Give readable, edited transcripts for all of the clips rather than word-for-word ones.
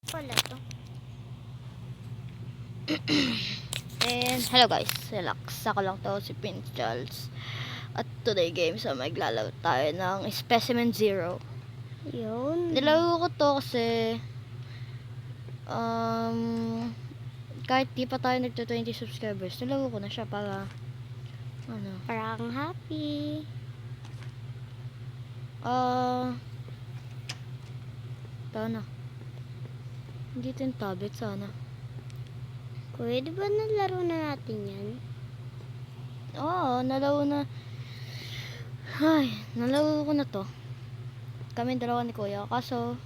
Pala to. And hello guys, relax. Ako lang to, si Prince Charles. At today games, maglalaro tayo ng Specimen Zero. Yun. Nilaro ko to kasi kahit di pa tayo nagto 20 subscribers, nilaro ko na siya para Parang happy. Sana hindi yung tablet sana. Kuya, di ba nalaro na natin yan? Oo, nalaro na. Ay, nalaro ko na to. Kami dalawa ni Kuya. Kaso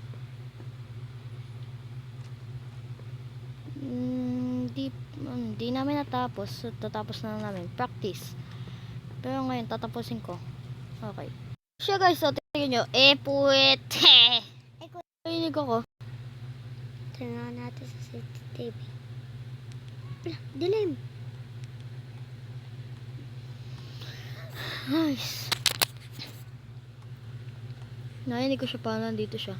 di namin natapos. So, tatapos na namin. Practice. Pero ngayon, tatapusin ko. Okay. Siya guys, so tingnan nyo. Puwet. Narinig ako. Tingnan natin sa CCTV. Dilim. Nice. Narinig ko siya pa. Nandito siya.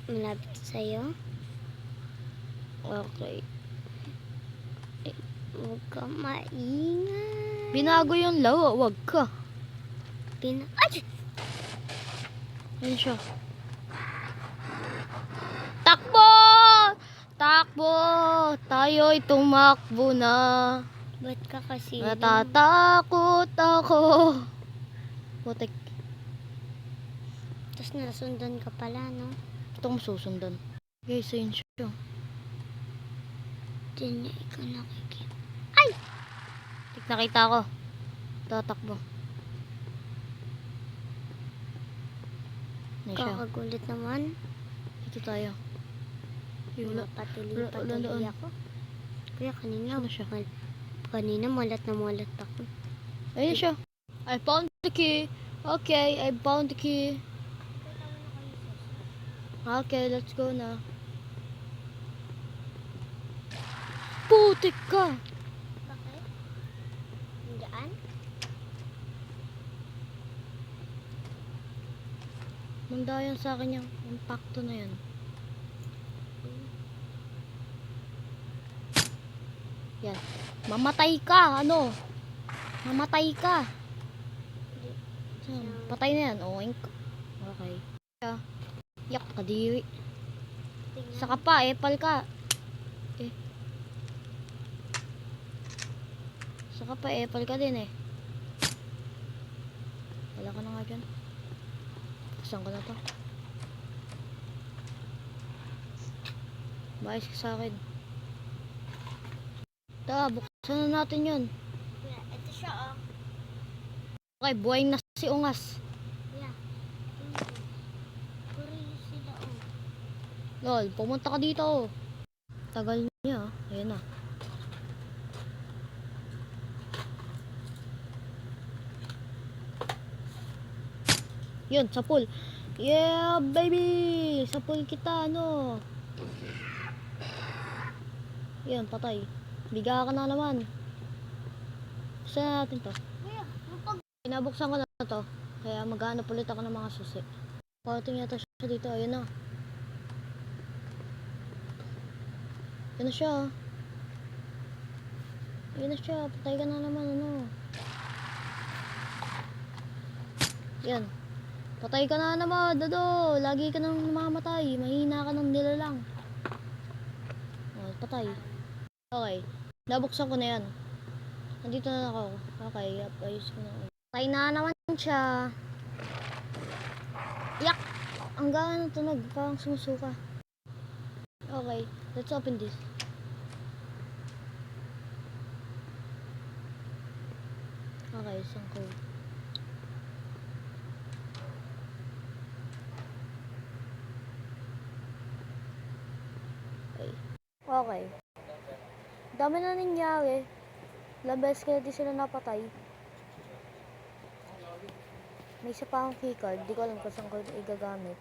Malapit sa'yo. Okay. Huwag ka maingay. Binago yung lawa. Wag ka. Ay! Ayun siya. Takbo! Takbo! Tayo'y tumakbo na. Ba't ka kasi? Natatakot ako. Putik. Tapos nasundan ka pala, no? Ito kong susundan. Guys, ayun siya. Diyan niya ikaw nakikita. Ay! Nakita ko. Tatakbo. Ano siya? Kakagulit naman. Dito tayo. Wala. Patili ako. Kuya, kanina. Ano siya? Kanina mulat na mulat ako. Ayun siya. I found the key. Okay, I found the key. Okay, let's go na. Putik ka! Bakit? Diyan? Mandayan sa akin yung impacto na yan. Yan. Mamatay ka! Ano? Mamatay ka! Patay na yan. Oink. Okay. Yak, kadiri. Saka pa, epal ka. Saka pa, epal ka din eh. Wala ka na nga dyan. Saan ko na to? Maayos ka sa akin. Buksan na natin yun. Ito siya, oh. Okay, buhay na si Ungas. Yeah. Kurili sila, oh. Lol, pumunta ka dito oh. Tagal niya, ayan na. Yun, sa pool. Yeah, baby! Sa pool kita, ano? Yun, patay. Biga ka na naman. Buksan na natin to. Pinabuksan ko na to. Kaya maghanap ulit ako ng mga susi. Parating yata siya dito. Ayun na. Ayun na siya. Ayun na siya. Patay ka na naman. Ano? Yan. Patay ka na naman. Dado. Lagi ka nang mamamatay. Mahina ka ng nilalang. Oh, patay. Okay. Nabuksan ko na yan. Nandito na ako. Okay. Ayos ko na. Patay na naman siya. Yak! Ang gana ng tunog. Parang sumusuka. Okay. Let's open this. Okay. Isang code. Okay. Dami na nangyari. Ilang beses kaya di sila napatay. May isa pa akong keycard. Di ko alam kung saan ko igagamit.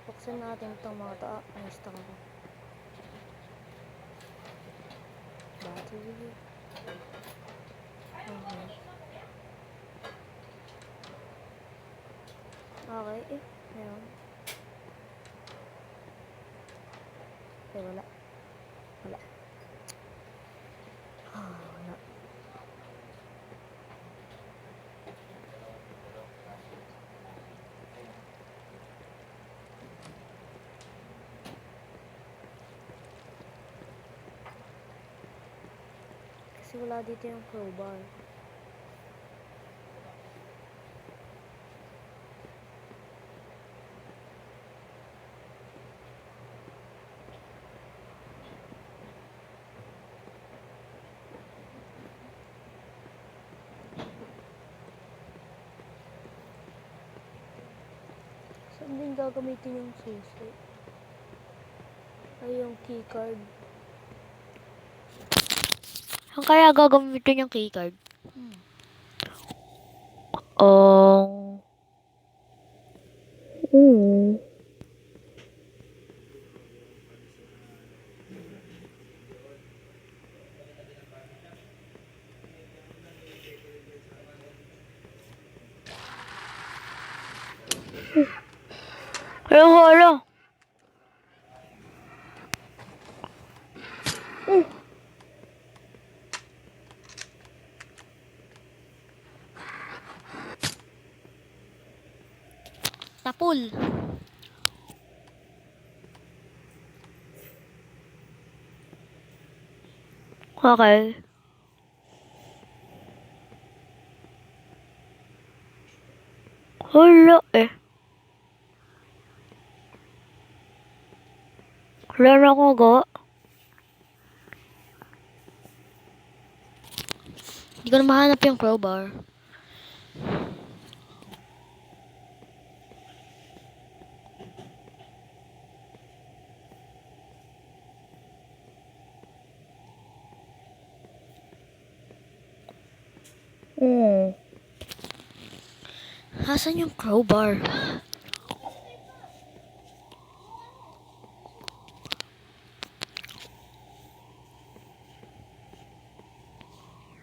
Buksan natin itong mga to. Ay, stuck ako. Battery. Okay. Okay, ayun. Wala. Wala. Wala. Kasi wala dito yung crowbar. Saan din gagamitin yung susi? Ay, yung keycard. Saan kaya gagamitin yung keycard? Oh. Hello. Tapul. Okay. Wala eh. Wala na akong magawa. Hindi ko na mahanap yung crowbar. Hasan yung crowbar?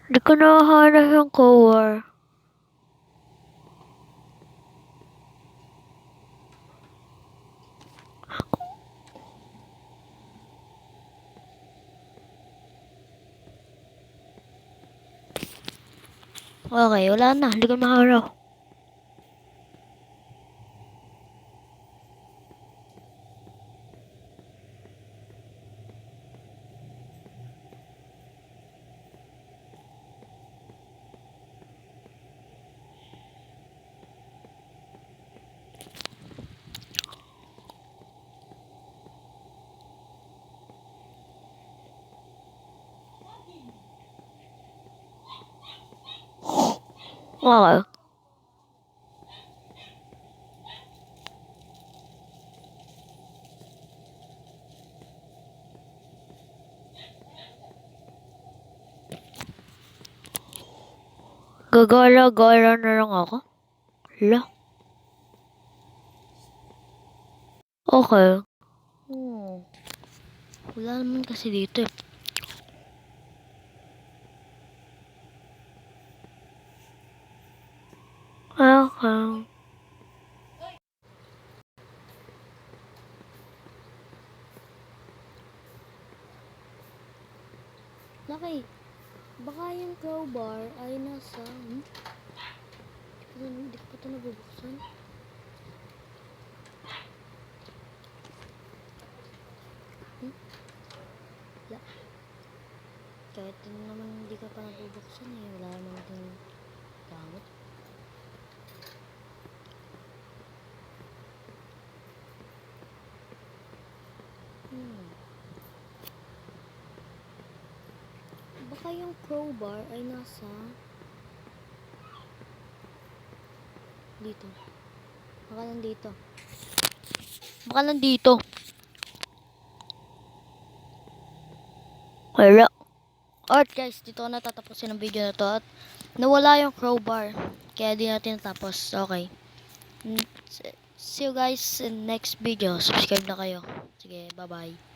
Hindi ko nahanap yung crowbar. Okay, wala na. Hindi ko mahanap. Okay. Gagala-gala na lang ako. Hala. Okay. Wala naman kasi dito eh. Okay. Laki, baka yung crowbar ay nasa... Hindi ko pa ito nabubuksan. Wala. Kahit naman hindi ka pa nabubuksan eh. Wala naman natin gamit. Baka yung crowbar ay nasa... dito. Baka nandito. Baka nandito. Wala. Alright guys, dito ko natatapusin ang video na to at nawala yung crowbar. Kaya di natin natapos. Okay. See you guys in next video. Subscribe na kayo. Sige, bye bye.